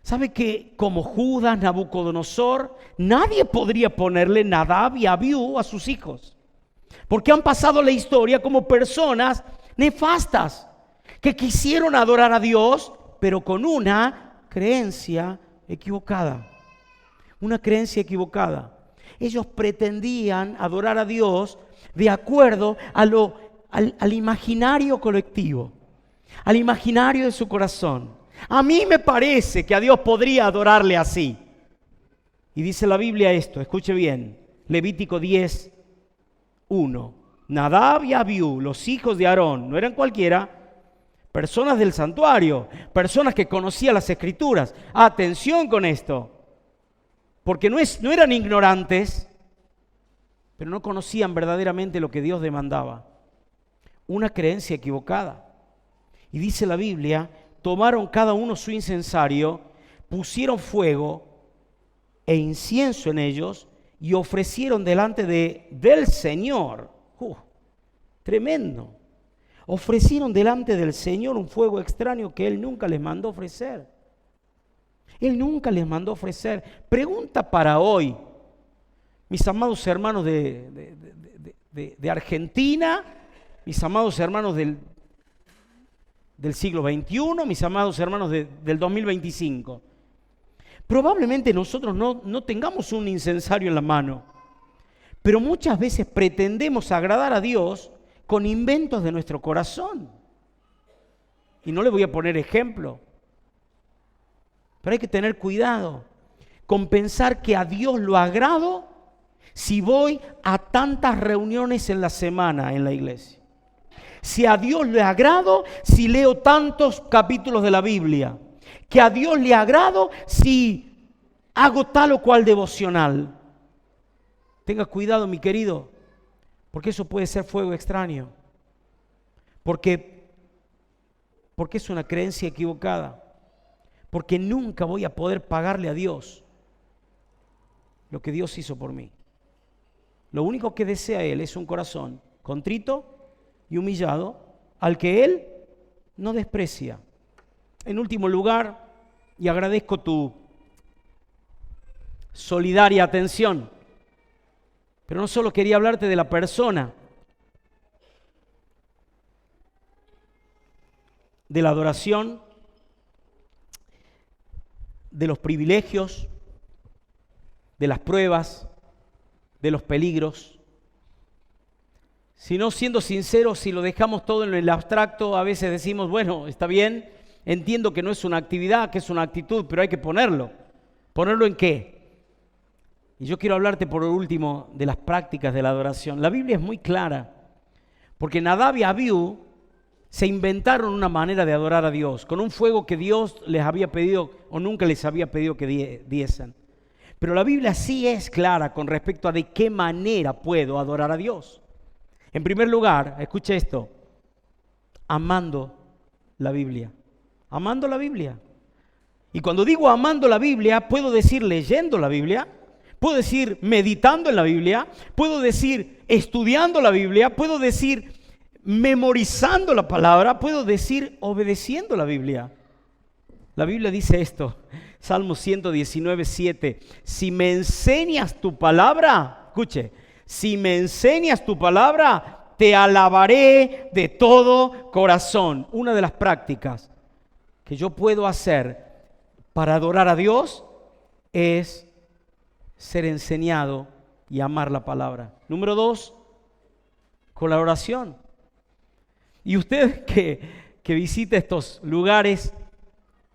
¿Sabe que como Judas, Nabucodonosor, nadie podría ponerle Nadab y Abiú a sus hijos? Porque han pasado la historia como personas nefastas que quisieron adorar a Dios, pero con una creencia equivocada. Una creencia equivocada. Ellos pretendían adorar a Dios de acuerdo al imaginario colectivo, al imaginario de su corazón. A mí me parece que a Dios podría adorarle así. Y dice la Biblia esto, escuche bien, Levítico 10:1. Nadab y Abiú, los hijos de Aarón, no eran cualquiera, personas del santuario, personas que conocían las Escrituras. Atención con esto, porque no eran ignorantes, pero no conocían verdaderamente lo que Dios demandaba. Una creencia equivocada. Y dice la Biblia, tomaron cada uno su incensario, pusieron fuego e incienso en ellos y ofrecieron delante del Señor. Tremendo. Ofrecieron delante del Señor un fuego extraño que Él nunca les mandó ofrecer. Él nunca les mandó ofrecer. Pregunta para hoy, mis amados hermanos de Argentina, mis amados hermanos del siglo XXI, mis amados hermanos del 2025. Probablemente nosotros no tengamos un incensario en la mano, pero muchas veces pretendemos agradar a Dios con inventos de nuestro corazón. Y no le voy a poner ejemplo, pero hay que tener cuidado con pensar que a Dios lo agrado si voy a tantas reuniones en la semana en la iglesia. Si a Dios le agrado si leo tantos capítulos de la Biblia. Que a Dios le agrado si hago tal o cual devocional. Tenga cuidado, mi querido, porque eso puede ser fuego extraño. Porque es una creencia equivocada. Porque nunca voy a poder pagarle a Dios lo que Dios hizo por mí. Lo único que desea Él es un corazón contrito y humillado, al que Él no desprecia. En último lugar, y agradezco tu solidaria atención, pero no solo quería hablarte de la persona, de la adoración, de los privilegios, de las pruebas, de los peligros. Si no, siendo sinceros, si lo dejamos todo en el abstracto, a veces decimos, bueno, está bien, entiendo que no es una actividad, que es una actitud, pero hay que ponerlo. ¿Ponerlo en qué? Y yo quiero hablarte por último de las prácticas de la adoración. La Biblia es muy clara, porque Nadab y Abiú se inventaron una manera de adorar a Dios, con un fuego que Dios les había pedido o nunca les había pedido que diesen. Pero la Biblia sí es clara con respecto a de qué manera puedo adorar a Dios. En primer lugar, escuche esto, amando la Biblia. Amando la Biblia. Y cuando digo amando la Biblia, puedo decir leyendo la Biblia, puedo decir meditando en la Biblia, puedo decir estudiando la Biblia, puedo decir memorizando la palabra, puedo decir obedeciendo la Biblia. La Biblia dice esto: Salmo 119, 7. Si me enseñas tu palabra, escuche, si me enseñas tu palabra, te alabaré de todo corazón. Una de las prácticas que yo puedo hacer para adorar a Dios es ser enseñado y amar la palabra. Número 2, con la oración. Y usted que visita estos lugares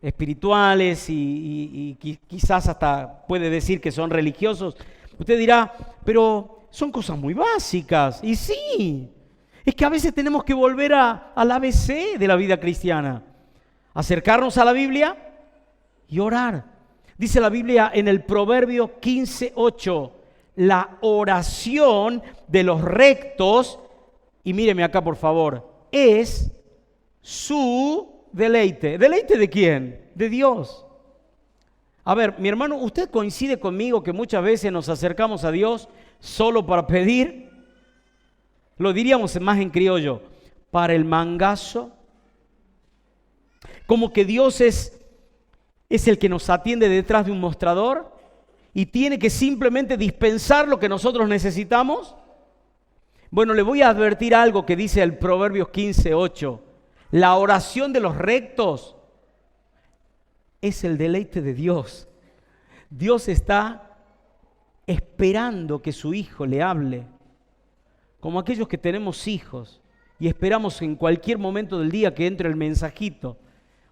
espirituales y quizás hasta puede decir que son religiosos, usted dirá, pero son cosas muy básicas. Y sí, es que a veces tenemos que volver al ABC de la vida cristiana. Acercarnos a la Biblia y orar. Dice la Biblia en el Proverbio 15:8, la oración de los rectos, y míreme acá por favor, es su deleite. ¿Deleite de quién? De Dios. A ver, mi hermano, ¿usted coincide conmigo que muchas veces nos acercamos a Dios solo para pedir? Lo diríamos más en criollo, para el mangazo. Como que Dios es el que nos atiende detrás de un mostrador y tiene que simplemente dispensar lo que nosotros necesitamos. Bueno, le voy a advertir algo que dice el Proverbios 15:8. La oración de los rectos es el deleite de Dios. Dios está esperando que su hijo le hable, como aquellos que tenemos hijos y esperamos en cualquier momento del día que entre el mensajito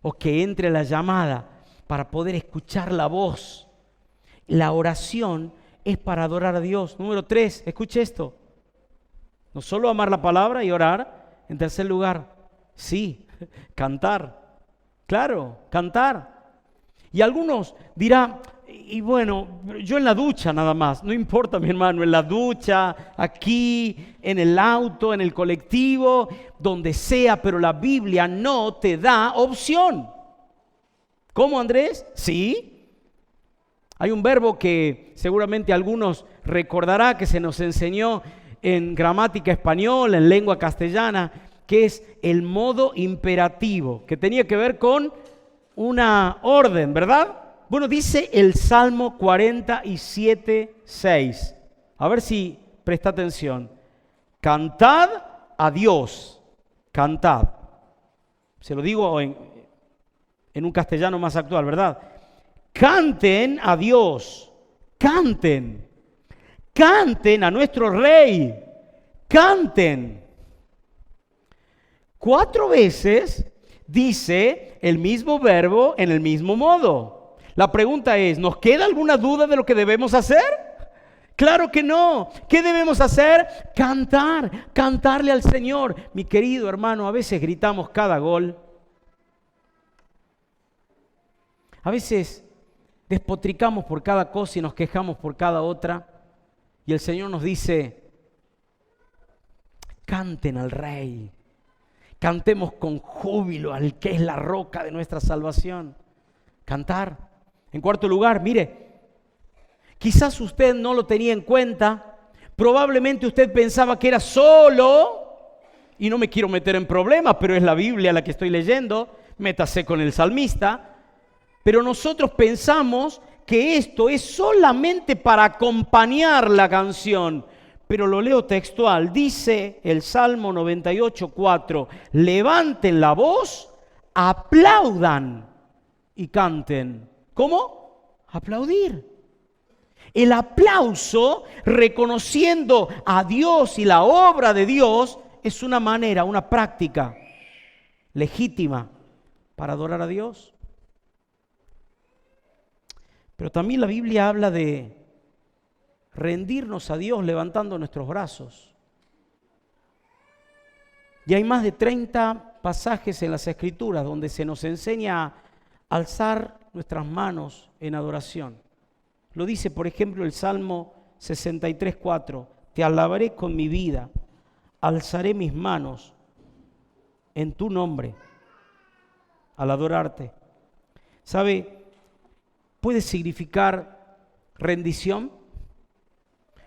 o que entre la llamada para poder escuchar la voz. La oración es para adorar a Dios. Número 3, escuche esto. No solo amar la palabra y orar. En tercer lugar, sí, cantar. Claro, cantar. Y algunos dirán, y bueno, yo en la ducha nada más. No importa, mi hermano, en la ducha, aquí, en el auto, en el colectivo, donde sea, pero la Biblia no te da opción. ¿Cómo, Andrés? Sí. Hay un verbo que seguramente algunos recordará que se nos enseñó en gramática española, en lengua castellana, que es el modo imperativo, que tenía que ver con una orden, ¿verdad? Bueno, dice el Salmo 47:6. A ver si presta atención. Cantad a Dios, cantad. Se lo digo en un castellano más actual, ¿verdad? Canten a Dios, canten. Canten a nuestro Rey, canten. 4 veces dice el mismo verbo en el mismo modo. La pregunta es, ¿nos queda alguna duda de lo que debemos hacer? Claro que no. ¿Qué debemos hacer? Cantar, cantarle al Señor. Mi querido hermano, a veces gritamos cada gol. A veces despotricamos por cada cosa y nos quejamos por cada otra. Y el Señor nos dice, canten al Rey, cantemos con júbilo al que es la roca de nuestra salvación. Cantar. En cuarto lugar, mire, quizás usted no lo tenía en cuenta, probablemente usted pensaba que era solo, y no me quiero meter en problemas, pero es la Biblia la que estoy leyendo, métase con el salmista, pero nosotros pensamos que esto es solamente para acompañar la canción. Pero lo leo textual, dice el Salmo 98:4, levanten la voz, aplaudan y canten. ¿Cómo? Aplaudir. El aplauso, reconociendo a Dios y la obra de Dios, es una manera, una práctica legítima para adorar a Dios. Pero también la Biblia habla de rendirnos a Dios levantando nuestros brazos. Y hay más de 30 pasajes en las Escrituras donde se nos enseña a alzar nuestras manos en adoración. Lo dice, por ejemplo, el Salmo 63:4. Te alabaré con mi vida, alzaré mis manos en tu nombre al adorarte. ¿Sabe? Puede significar rendición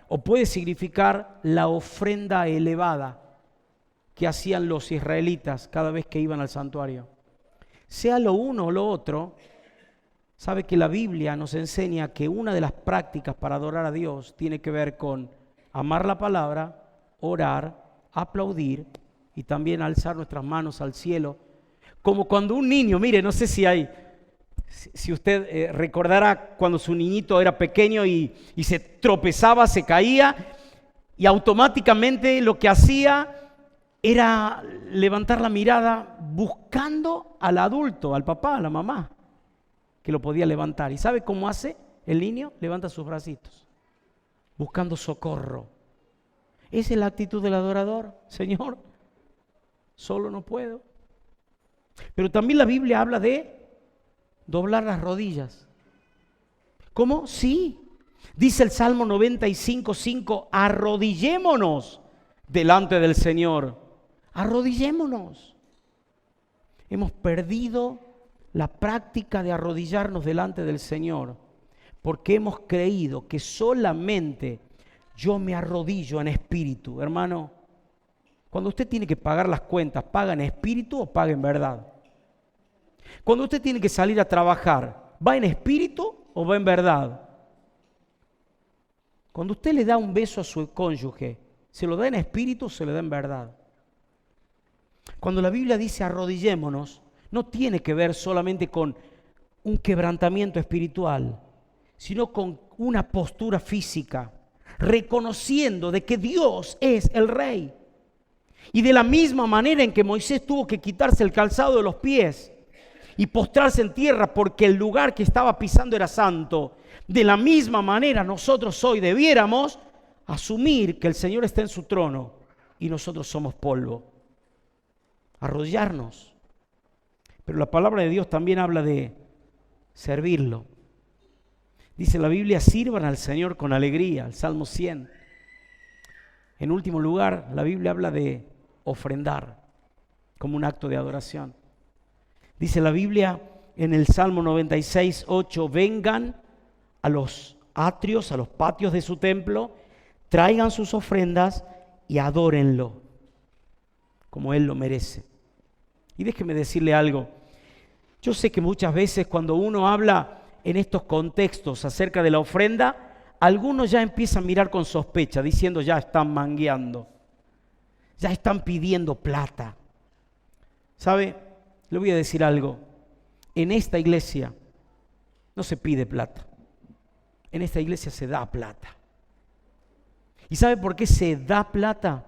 o puede significar la ofrenda elevada que hacían los israelitas cada vez que iban al santuario. Sea lo uno o lo otro, Sabe que la Biblia nos enseña que una de las prácticas para adorar a Dios tiene que ver con amar la palabra, orar, aplaudir y también alzar nuestras manos al cielo. Como cuando un niño, mire, no sé si usted recordará cuando su niñito era pequeño y se tropezaba, se caía y automáticamente lo que hacía era levantar la mirada buscando al adulto, al papá, a la mamá, que lo podía levantar. ¿Y sabe cómo hace el niño? Levanta sus bracitos, buscando socorro. Esa es la actitud del adorador. Señor, solo no puedo. Pero también la Biblia habla de doblar las rodillas. ¿Cómo? Sí. Dice el Salmo 95:5, arrodillémonos delante del Señor. Arrodillémonos. Hemos perdido la práctica de arrodillarnos delante del Señor porque hemos creído que solamente yo me arrodillo en espíritu. Hermano, cuando usted tiene que pagar las cuentas, ¿paga en espíritu o paga en verdad? Cuando usted tiene que salir a trabajar, ¿va en espíritu o va en verdad? Cuando usted le da un beso a su cónyuge, ¿se lo da en espíritu o se lo da en verdad? Cuando la Biblia dice arrodillémonos, no tiene que ver solamente con un quebrantamiento espiritual, sino con una postura física, reconociendo de que Dios es el Rey. Y de la misma manera en que Moisés tuvo que quitarse el calzado de los pies y postrarse en tierra porque el lugar que estaba pisando era santo, de la misma manera nosotros hoy debiéramos asumir que el Señor está en su trono y nosotros somos polvo. Arrodillarnos. Pero la palabra de Dios también habla de servirlo. Dice la Biblia, sirvan al Señor con alegría, el Salmo 100. En último lugar, la Biblia habla de ofrendar como un acto de adoración. Dice la Biblia en el Salmo 96:8, vengan a los atrios, a los patios de su templo, traigan sus ofrendas y adórenlo como Él lo merece. Y déjeme decirle algo. Yo sé que muchas veces cuando uno habla en estos contextos acerca de la ofrenda, algunos ya empiezan a mirar con sospecha, diciendo ya están mangueando, ya están pidiendo plata. ¿Sabe? Le voy a decir algo. En esta iglesia no se pide plata. En esta iglesia se da plata. ¿Y sabe por qué se da plata?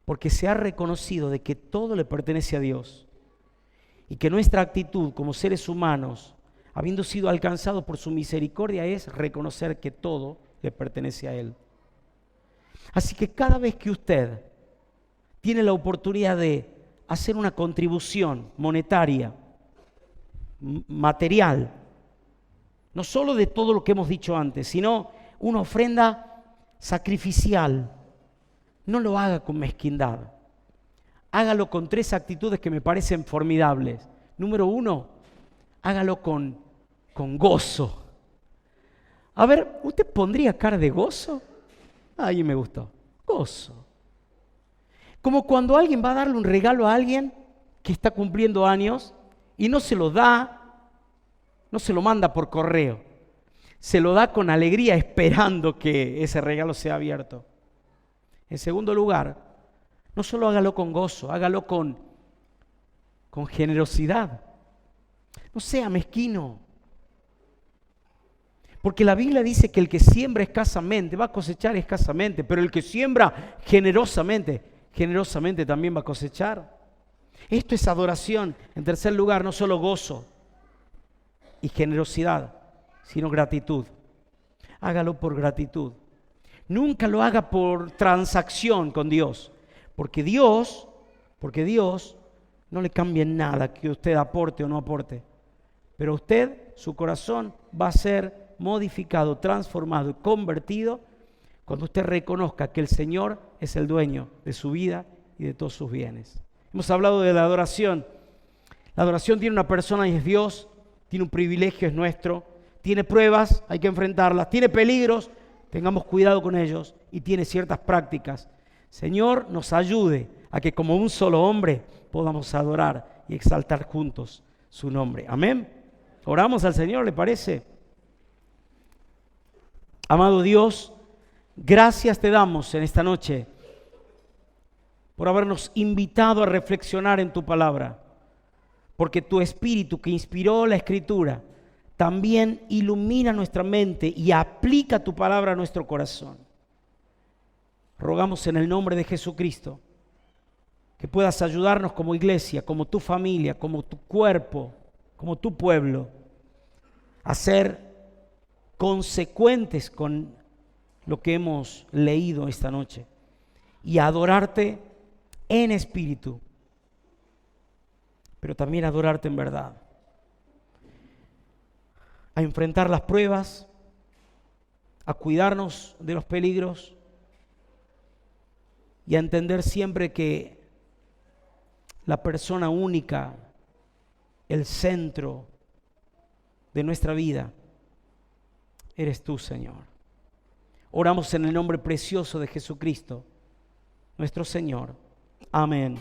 Porque se ha reconocido de que todo le pertenece a Dios y que nuestra actitud como seres humanos, habiendo sido alcanzados por su misericordia, es reconocer que todo le pertenece a Él. Así que cada vez que usted tiene la oportunidad de hacer una contribución monetaria, material, no solo de todo lo que hemos dicho antes, sino una ofrenda sacrificial, no lo haga con mezquindad. Hágalo con 3 actitudes que me parecen formidables. Número 1, hágalo con gozo. A ver, ¿usted pondría cara de gozo? Ahí me gustó. Gozo. Como cuando alguien va a darle un regalo a alguien que está cumpliendo años y no se lo da, no se lo manda por correo. Se lo da con alegría esperando que ese regalo sea abierto. En segundo lugar, no solo hágalo con gozo, hágalo con generosidad. No sea mezquino. Porque la Biblia dice que el que siembra escasamente va a cosechar escasamente, pero el que siembra generosamente, generosamente también va a cosechar. Esto es adoración. En tercer lugar, no solo gozo y generosidad, sino gratitud. Hágalo por gratitud. Nunca lo haga por transacción con Dios, porque Dios no le cambia en nada que usted aporte o no aporte. Pero usted, su corazón va a ser modificado, transformado y convertido cuando usted reconozca que el Señor es el dueño de su vida y de todos sus bienes. Hemos hablado de la adoración. La adoración tiene una persona y es Dios, tiene un privilegio, es nuestro, tiene pruebas, hay que enfrentarlas, tiene peligros, tengamos cuidado con ellos, y tiene ciertas prácticas. Señor, nos ayude a que como un solo hombre podamos adorar y exaltar juntos su nombre. Amén. Oramos al Señor, ¿le parece? Amado Dios, gracias te damos en esta noche por habernos invitado a reflexionar en tu palabra, porque tu Espíritu que inspiró la Escritura también ilumina nuestra mente y aplica tu palabra a nuestro corazón. Rogamos en el nombre de Jesucristo que puedas ayudarnos como iglesia, como tu familia, como tu cuerpo, como tu pueblo, a ser consecuentes con lo que hemos leído esta noche y a adorarte en espíritu, pero también adorarte en verdad, a enfrentar las pruebas, a cuidarnos de los peligros y a entender siempre que la persona única, el centro de nuestra vida, eres tú, Señor. Oramos en el nombre precioso de Jesucristo, nuestro Señor. Amén.